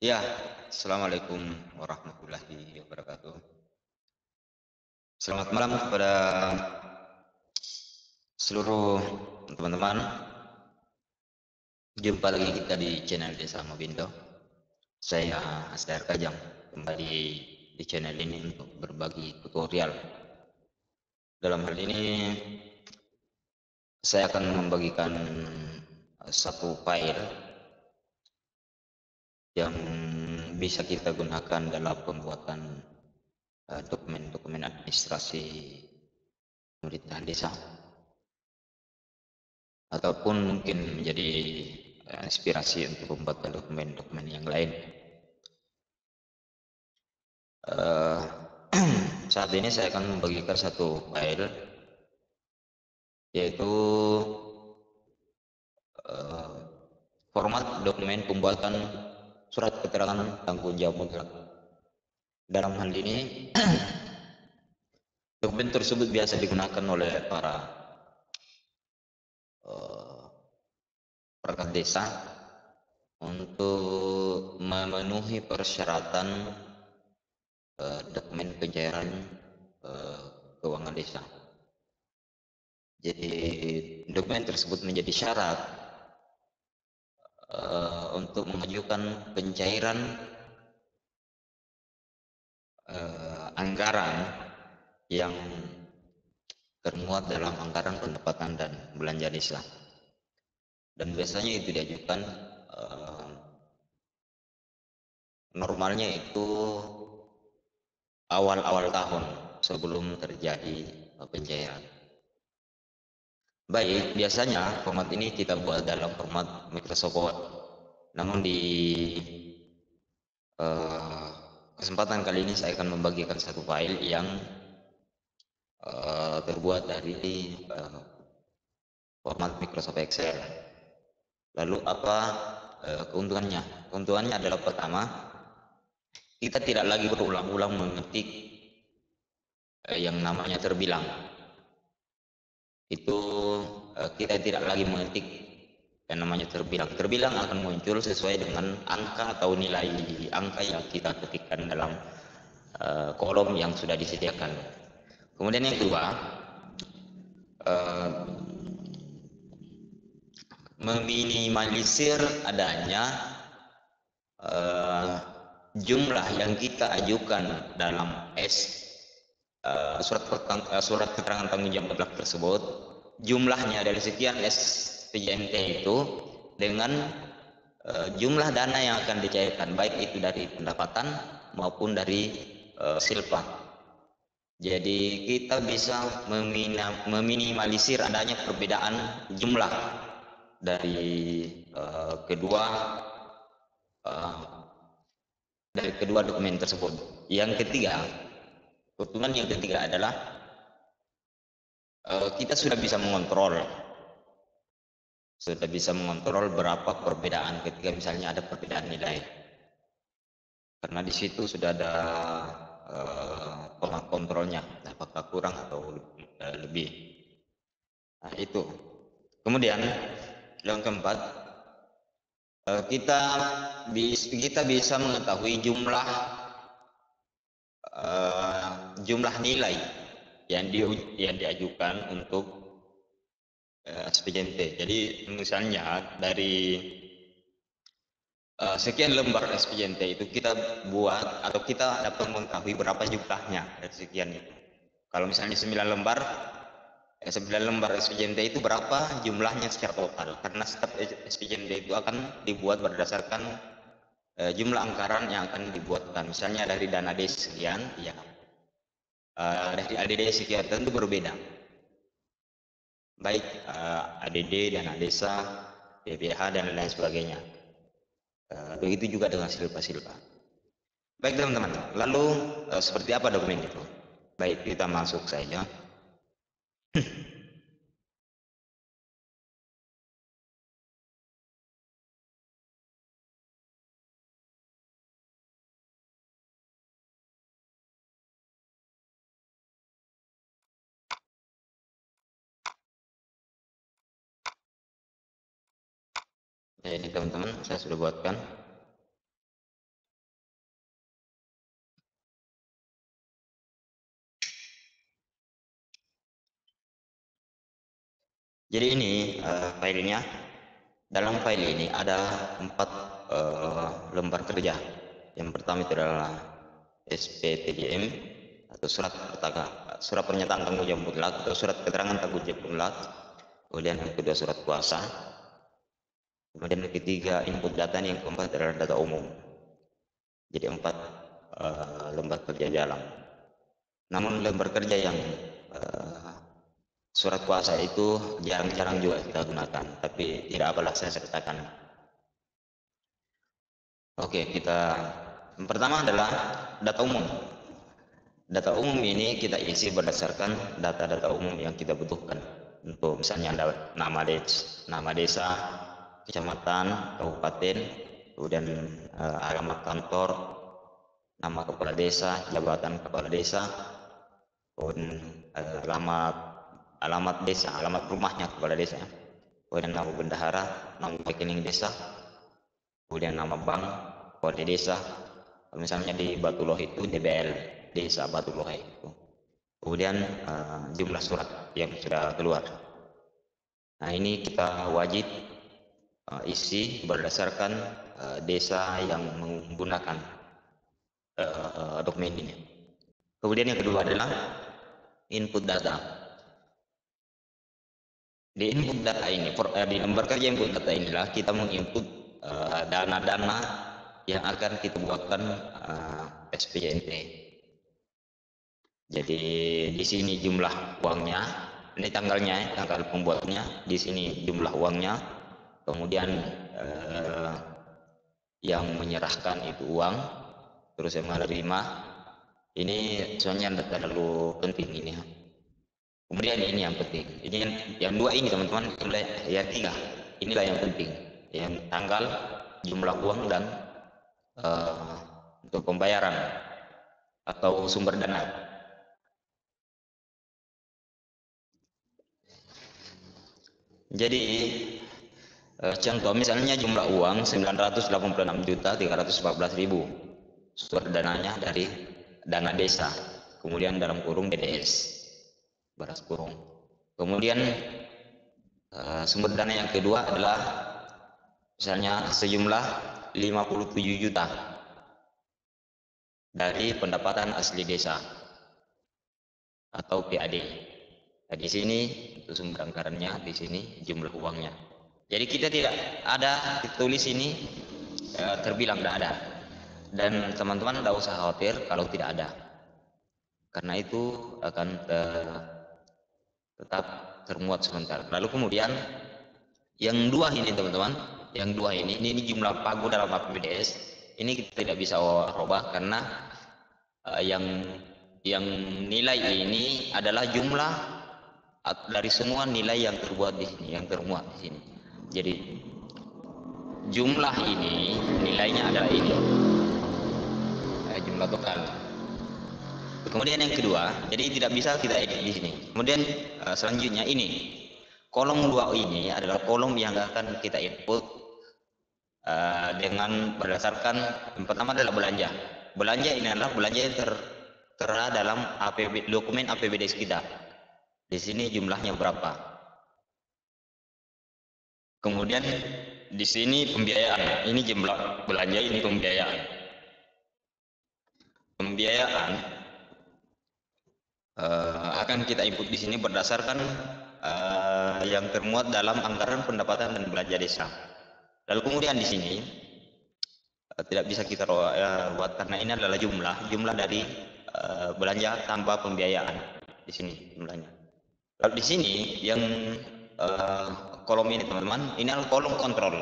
Ya, Assalamualaikum warahmatullahi wabarakatuh. Selamat malam kepada seluruh teman-teman. Jumpa lagi kita di channel Desa Mobindo. Saya Asdar Kajang kembali di channel ini untuk berbagi tutorial. Dalam hal ini saya akan membagikan satu file yang bisa kita gunakan dalam pembuatan dokumen-dokumen administrasi pemerintahan desa, ataupun mungkin menjadi inspirasi untuk membuat dokumen-dokumen yang lain. Uh, Saat ini saya akan membagikan satu file, yaitu uh, format dokumen pembuatan surat keterangan tanggung jawab mutlak. Dalam hal ini, dokumen tersebut biasa digunakan oleh para perangkat desa untuk memenuhi persyaratan dokumen pencairan keuangan desa. Jadi dokumen tersebut menjadi syarat untuk mengajukan pencairan anggaran yang termuat dalam anggaran pendapatan dan belanja desa. Dan biasanya itu diajukan normalnya itu awal-awal tahun sebelum terjadi pencairan. Baik, biasanya format ini kita buat dalam format Microsoft Word. Namun di kesempatan kali ini saya akan membagikan satu file yang terbuat dari format Microsoft Excel. Lalu apa keuntungannya? Keuntungannya adalah pertama, kita tidak lagi berulang-ulang mengetik yang namanya terbilang. Itu kita tidak lagi mengetik yang namanya terbilang. Terbilang akan muncul sesuai dengan angka atau nilai angka yang kita ketikkan dalam kolom yang sudah disediakan. Kemudian yang kedua, meminimalisir adanya jumlah yang kita ajukan dalam surat keterangan tanggung jawab mutlak tersebut. Jumlahnya dari sekian SPJMT itu dengan jumlah dana yang akan dicairkan, baik itu dari pendapatan maupun dari silpa. Jadi kita bisa meminimalisir adanya perbedaan jumlah dari kedua dokumen tersebut. Yang ketiga, keuntungan yang ketiga adalah kita sudah bisa mengontrol berapa perbedaan ketika misalnya ada perbedaan nilai, karena di situ sudah ada pola kontrolnya, apakah kurang atau lebih. Nah, itu. Kemudian yang keempat, kita bisa mengetahui jumlah nilai yang diajukan untuk SPJMT. Jadi misalnya dari sekian lembar SPJMT itu kita buat atau kita dapat mengetahui berapa jumlahnya dari sekian itu. Kalau misalnya 9 lembar SPJMT itu berapa jumlahnya secara total, karena setiap SPJMT itu akan dibuat berdasarkan jumlah anggaran yang akan dibuatkan. Misalnya dari dana desa sekian, ya dari ADD sekian, tentu berbeda, baik ADD, dana desa, PPH dan lain sebagainya. Begitu juga dengan silpa-silpa. Baik teman-teman, lalu seperti apa dokumen itu? Baik, kita masuk saja. Ini teman-teman, saya sudah buatkan. Jadi ini filenya. Dalam file ini ada 4 lembar kerja. Yang pertama itu adalah SPTJM atau surat pernyataan tanggung jawab mutlak atau surat keterangan tanggung jawab mutlak. Kemudian yang kedua surat kuasa. Kemudian yang ketiga input data, yang keempat adalah data umum. Jadi 4 lembar kerja jalan. Namun lembar kerja yang surat kuasa itu jarang-jarang juga kita gunakan, tapi tidak apalah, saya sertakan. Oke, yang pertama adalah data umum. Data umum ini kita isi berdasarkan data-data umum yang kita butuhkan. Untuk misalnya ada nama desa, kecamatan, kabupaten, kemudian alamat kantor, nama kepala desa, jabatan kepala desa, kemudian alamat desa, alamat rumahnya kepala desa, kemudian nama bendahara, nama rekening desa, kemudian nama bank, kode desa. Misalnya di Batuloh itu DBL Desa Batuloh itu. Kemudian jumlah surat yang sudah keluar. Nah, ini kita wajib isi berdasarkan desa yang menggunakan dokumen ini. Kemudian yang kedua adalah input data. Di input data ini, di lembar kerja input data inilah kita menginput dana-dana yang akan kita buatkan SPJNT. Jadi di sini jumlah uangnya, ini tanggalnya, tanggal pembuatnya, di sini jumlah uangnya, kemudian yang menyerahkan itu uang, terus yang menerima. Ini soalnya tidak terlalu penting ini. Kemudian ini yang penting. Ini yang dua ini teman-teman, yang tiga. Inilah yang penting. Yang tanggal, jumlah uang, dan untuk pembayaran atau sumber dana. Jadi contoh misalnya jumlah uang 986.314.000, sumber dananya dari dana desa, kemudian dalam kurung BDS, baras kurung. Kemudian sumber dana yang kedua adalah misalnya sejumlah 57 juta dari pendapatan asli desa atau PAD. Nah, di sini itu sumber anggarannya, di sini jumlah uangnya. Jadi kita tidak ada ditulis ini terbilang tidak ada. Dan teman-teman tidak usah khawatir kalau tidak ada. Karena itu akan tetap termuat sementara. Lalu kemudian yang dua ini teman-teman, yang dua ini jumlah pagu dalam APBDS. Ini kita tidak bisa ubah karena yang nilai ini adalah jumlah dari semua nilai yang terbuat di sini, yang termuat di sini. Jadi jumlah ini nilainya adalah ini, jumlah total. Kemudian yang kedua, jadi tidak bisa kita edit di sini. Kemudian selanjutnya ini kolom 2 ini adalah kolom yang akan kita input dengan berdasarkan yang pertama adalah belanja. Belanja ini adalah belanja yang tertera dalam dokumen APBDes kita. Di sini jumlahnya berapa. Kemudian di sini pembiayaan. Ini jumlah belanja, ini pembiayaan. Pembiayaan akan kita input di sini berdasarkan yang termuat dalam anggaran pendapatan dan belanja desa. Lalu kemudian di sini tidak bisa kita buat karena ini adalah jumlah dari belanja tanpa pembiayaan. Di sini jumlahnya. Lalu di sini yang kolom ini teman-teman, ini adalah kolom kontrol.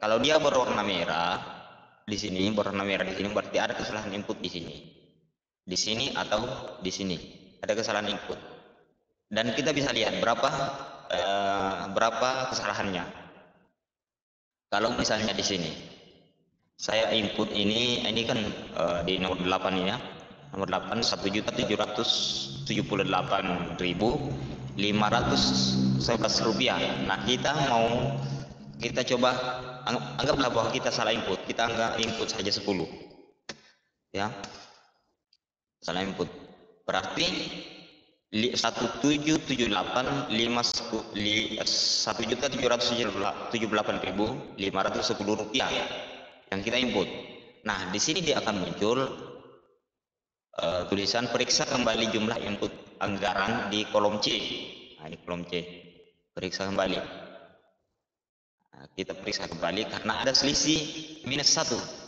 Kalau dia berwarna merah di sini, berarti ada kesalahan input di sini. Di sini atau di sini ada kesalahan input. Dan kita bisa lihat berapa kesalahannya. Kalau misalnya di sini saya input ini kan di nomor 8 ini ya. Nomor 8 1.778.511 rupiah. Nah, kita coba anggaplah bahwa kita salah input. Kita anggap input saja 10. Ya. Salah input. Berarti 1.778.510 rupiah yang kita input. Nah, di sini dia akan muncul tulisan periksa kembali jumlah input anggaran di kolom C. Nah, ini kolom C, periksa kembali. Nah, kita periksa kembali karena ada selisih -1.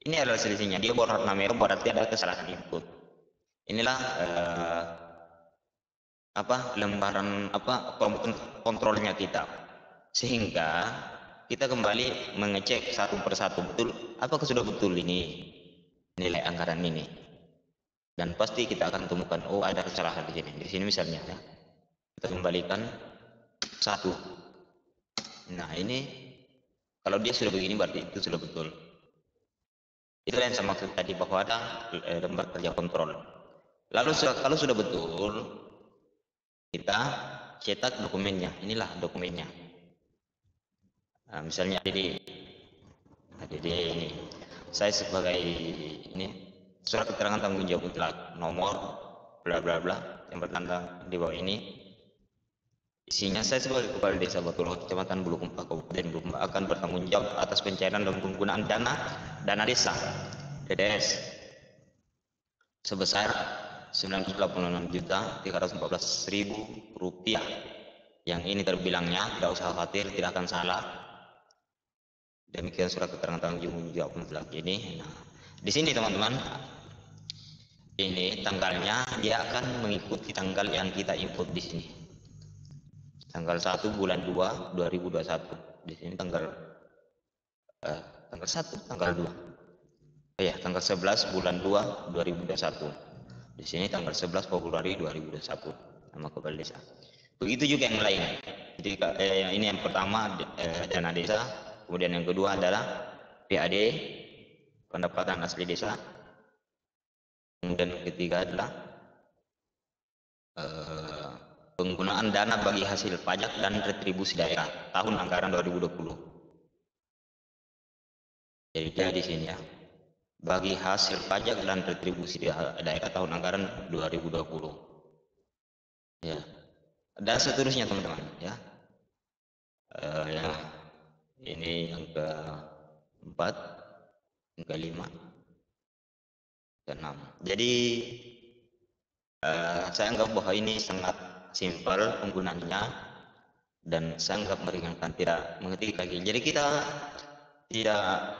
Ini adalah selisihnya, dia berwarna merah berarti ada kesalahan input. Inilah lembaran kontrolnya kita, sehingga kita kembali mengecek satu persatu betul apakah sudah betul ini nilai anggaran ini, dan pasti kita akan temukan oh ada kesalahan di sini misalnya ya. Kita kembalikan satu. Nah, ini kalau dia sudah begini berarti itu sudah betul. Itu yang saya maksud tadi bahwa ada lembar kerja kontrol. Lalu kalau sudah betul, kita cetak dokumennya. Inilah dokumennya. Nah, misalnya ini saya sebagai ini surat keterangan tanggung jawab mutlak nomor bla bla bla yang bertanda di bawah ini. Isinya saya sebagai kepala desa Batuloh Kecamatan Bulukumpa Kabupaten Bulukumpa akan bertanggung jawab atas pencairan dan penggunaan dana desa DDS sebesar 986.314.000 rupiah. Yang ini terbilangnya, tidak usah khawatir, tidak akan salah. Demikian surat keterangan tanggung jawab mutlak ini. Nah, di sini teman-teman, ini tanggalnya dia akan mengikuti tanggal yang kita input di sini. Tanggal 1 bulan 2 2021. Di sini tanggal 1, tanggal 2. Ya, tanggal 11 bulan 2 2021. Di sini tanggal 11 Februari 2021 nama kepala desa. Begitu juga yang lain. Jadi ini yang pertama dana desa, kemudian yang kedua adalah PAD pendapatan asli desa, kemudian yang ketiga adalah penggunaan dana bagi hasil pajak dan retribusi daerah tahun anggaran 2020. Jadi dia di sini ya, bagi hasil pajak dan retribusi daerah tahun anggaran 2020. Ya, dan seterusnya teman-teman ya. Ya, ini yang keempat, yang kelima, keenam. Jadi saya anggap bahwa ini sangat simpel penggunaannya dan saya anggap meringankan, tidak mengetik lagi. Jadi kita tidak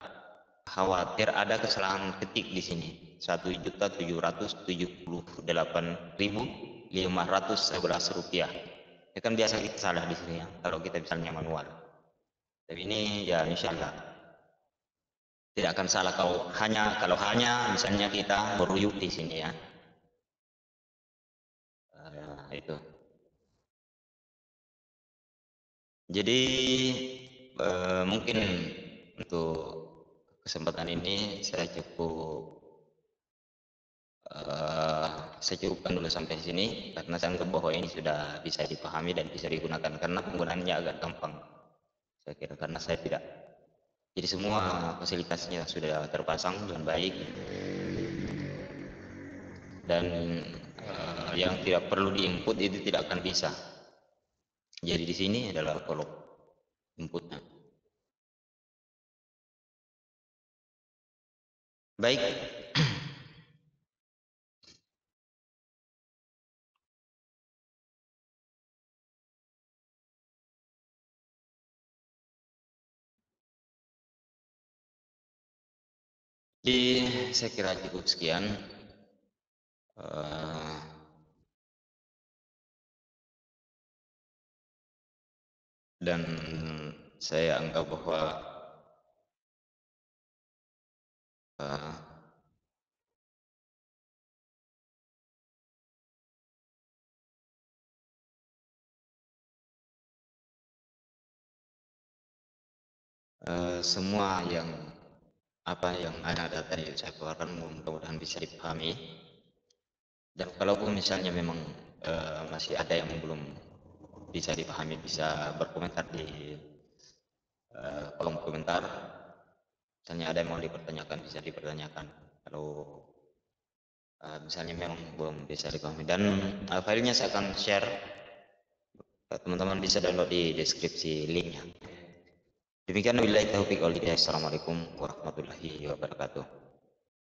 khawatir ada kesalahan ketik di sini. 1.778.511 rupiah. Ya kan biasa kita salah di sini ya, kalau kita misalnya manual. Tapi ini ya insya Allah tidak akan salah kalau hanya misalnya kita merujuk di sini ya. Itu. Jadi mungkin untuk kesempatan ini saya cukupkan dulu sampai sini karena saya anggap bahwa ini sudah bisa dipahami dan bisa digunakan karena penggunaannya agak gampang saya kira, karena saya tidak, jadi semua fasilitasnya sudah terpasang dengan baik dan yang tidak perlu diinput itu tidak akan bisa. Jadi di sini adalah kolom inputnya. Baik. Jadi saya kira cukup sekian. Dan saya anggap bahwa semua yang ada tadi saya keluarkan mudah-mudahan bisa dipahami. Dan kalaupun misalnya memang masih ada yang belum bisa dipahami, bisa berkomentar di kolom komentar. Misalnya ada yang mau dipertanyakan bisa dipertanyakan. Kalau misalnya memang belum bisa dipahami, dan filenya saya akan share, teman-teman bisa download di deskripsi linknya. Demikian, wabillahi taufiq wal hidayah. Assalamualaikum warahmatullahi wabarakatuh.